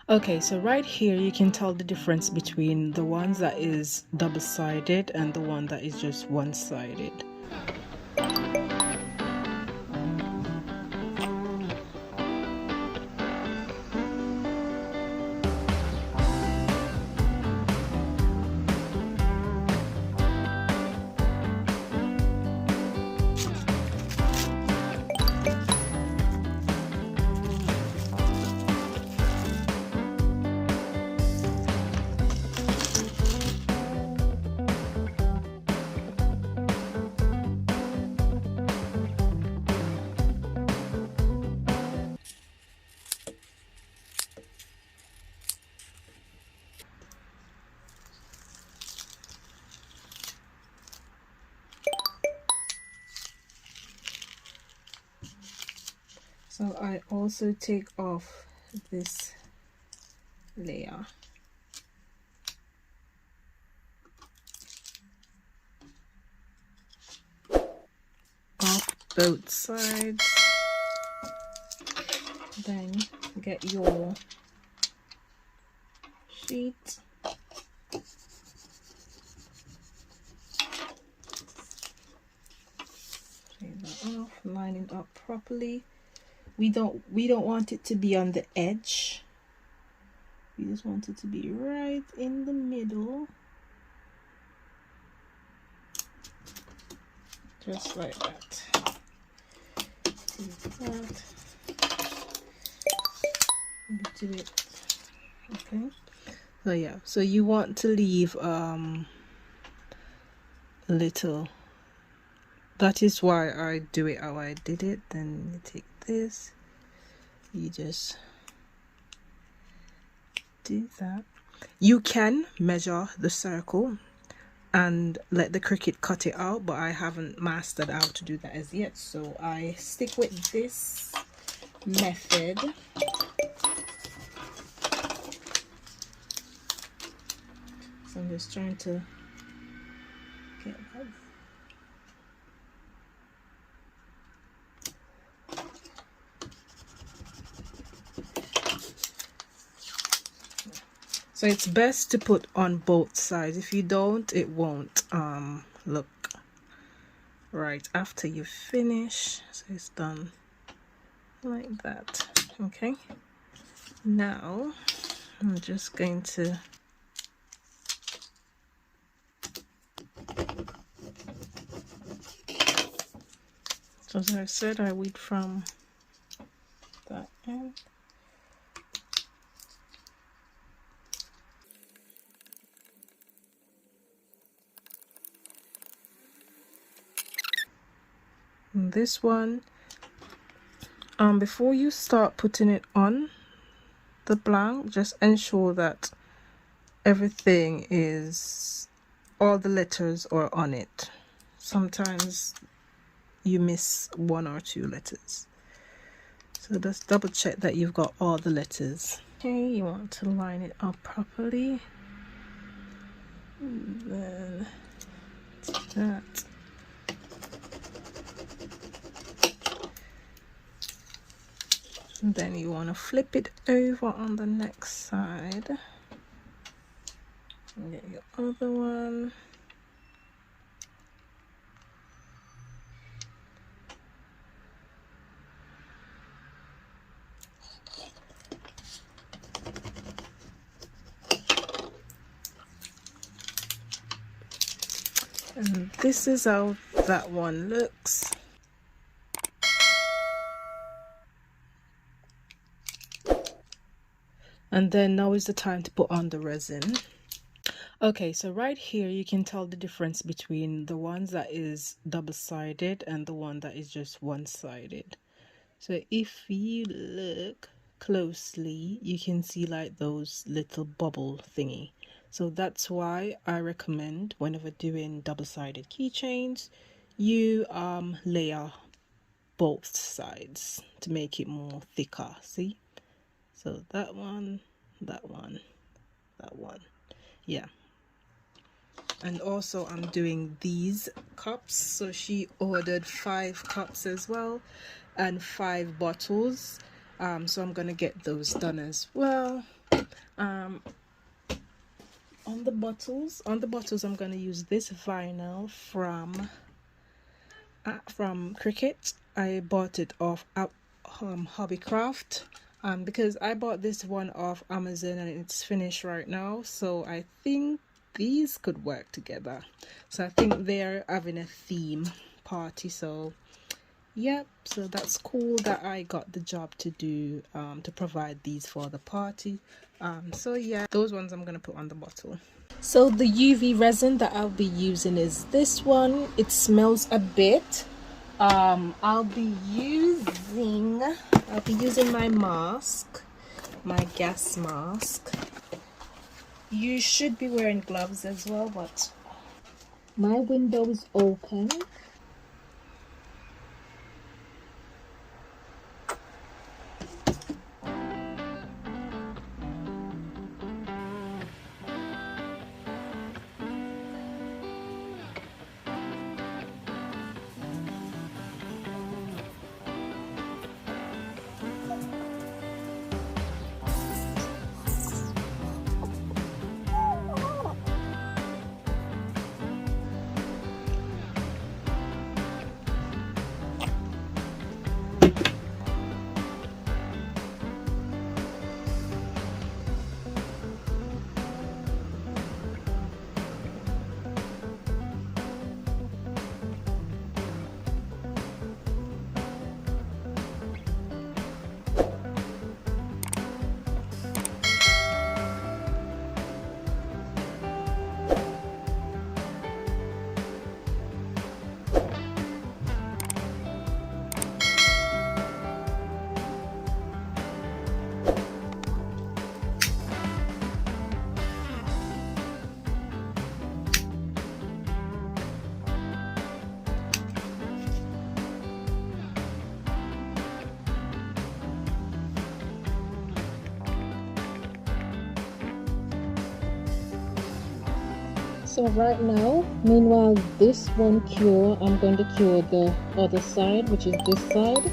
Okay, so right here you can tell the difference between the ones that is double-sided and the one that is just one-sided. So I also take off this layer. Off both sides. Then get your sheet. Take that off, line it up properly. We don't want it to be on the edge. We just want it to be right in the middle. Just like that. Take that. Do it. Okay. So yeah, so you want to leave a little. That is why I do it how I did it. Then you take this, you just do that. You can measure the circle and let the Cricut cut it out, but I haven't mastered how to do that as yet, so I stick with this method. So I'm just trying to get that. So it's best to put on both sides. If you don't, it won't look right after you finish. So it's done like that. Okay, now I'm just going to so as I said, I weed from that end. This one, before you start putting it on the blank, just ensure that everything is, all the letters are on it. Sometimes you miss one or two letters, so just double check that you've got all the letters. Okay, you want to line it up properly, and then that. And then you want to flip it over on the next side and get your other one. And this is how that one looks. And then now is the time to put on the resin. Okay, so right here you can tell the difference between the ones that is double-sided and the one that is just one-sided. So if you look closely, you can see like those little bubble thingy. So that's why I recommend, whenever doing double-sided keychains, you layer both sides to make it more thicker. See? So that one, that one, that one. Yeah. And also I'm doing these cups. So she ordered 5 cups as well and 5 bottles. So I'm gonna get those done as well. Um, on the bottles, I'm gonna use this vinyl from Cricut. I bought it off Hobbycraft, because I bought this one off Amazon and it's finished right now, so I think these could work together. So I think they're having a theme party, so yep, so that's cool that I got the job to do, to provide these for the party. So yeah, those ones I'm gonna put on the bottle. So the UV resin that I'll be using is this one. It smells a bit. I'll be using my mask, my gas mask. You should be wearing gloves as well, but my window is open. So right now, meanwhile this one cure, I'm going to cure the other side, which is this side.